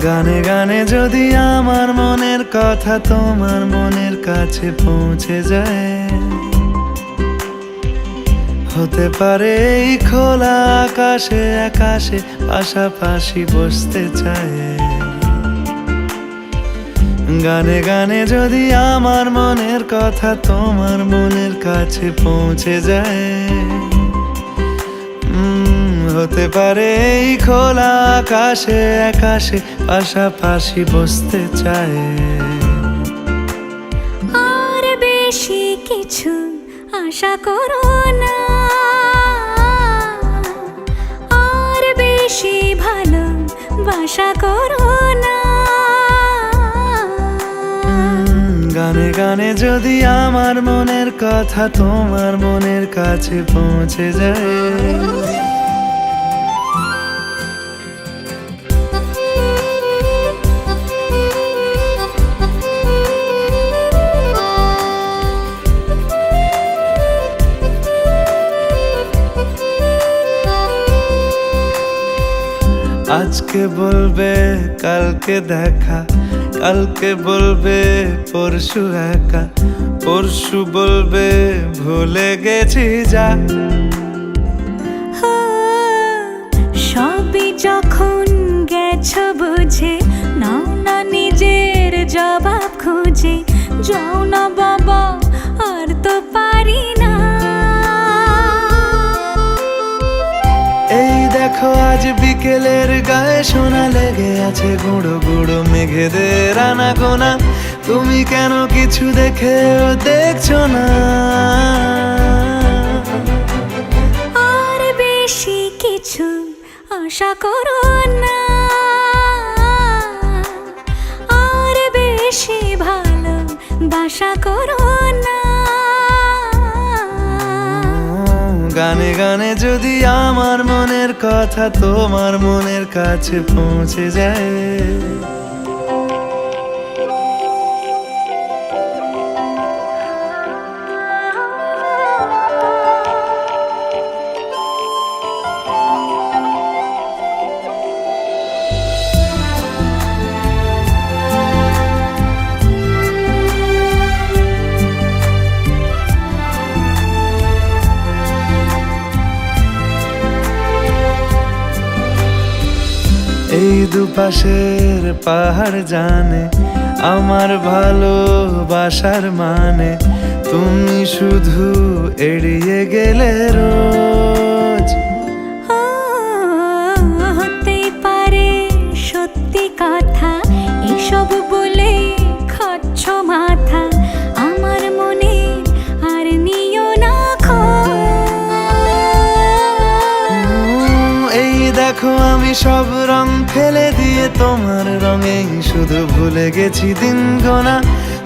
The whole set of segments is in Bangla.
গানে গানে যদি আমার মনের কথা তোমার মনের কাছে পৌঁছে যায়, হতে পারে এই খোলা আকাশে আকাশে পাশাপাশি বসতে চায়। গানে গানে যদি আমার মনের কথা তোমার মনের কাছে পৌঁছে যায়, হতে পারে এই খোলা আকাশে আকাশে পাশাপাশি বসতে চায়। আর বেশি কিছু আশা করো না, আর বেশি ভালোবাসা করো না। গানে গানে যদি আমার মনের কথা তোমার মনের কাছে পৌঁছে যায়, আজকে বলবে কালকে দেখা, কালকে বলবে পরশু একা, পরশু বলবে ভুলে গেছি যা। সবই যখন গেছো বুঝে, নাও না নিজের জবাব খুঁজে। যাও না বাবা, আর তো পারি না। এই দেখো আজ বিকেলের গায়ে সোনা লেগে আছে গুঁড়ো গুঁড়ো মেঘেদের আনাগোনা। তুমি কেন কিছু দেখেও দেখছো না? আর বেশি কিছু আশা করো না, আর বেশি ভালোবাসা করো না। গানে গানে যদি আমার মনের কথা তোমার মনের কাছে পৌঁছে যায়, এই দুপাশের পাহাড় জানে আমার ভালোবাসার মানে। তুমি শুধু এড়িয়ে গেলে রোজ। হতেই পারে সত্যি কথা, এসব বলে খাচ্ছ মাথা। আমার মনে আর নিও না খোঁজ। এই দেখো আমি সব রং ফেলে দিয়ে তোমার রঙেই শুধু ভুলে গেছি দিন গোনা।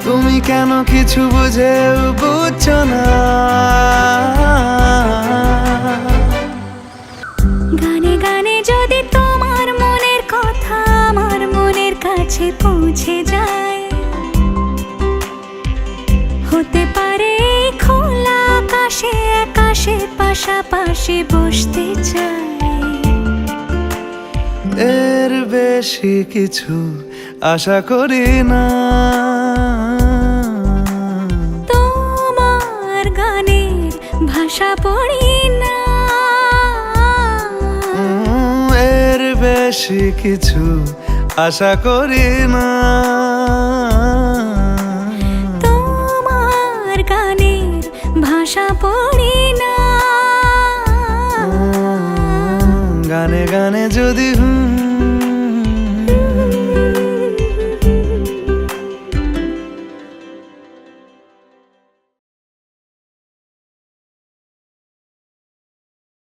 তুমি কেন কিছু বুঝেও বুঝছো না? গানে গানে যদি তোমার মনের কথা আমার মনের কাছে পৌঁছে যায়, হতে পারে খোলা আকাশে আকাশে পাশাপাশি বসতে চায়। এর বেশি কিছু আশা করি না। তোমার গানের ভাষা পড়ি না, এর বেশি কিছু আশা করি না। তোমার গানের ভাষা পড়ি না। গানে গানে যদি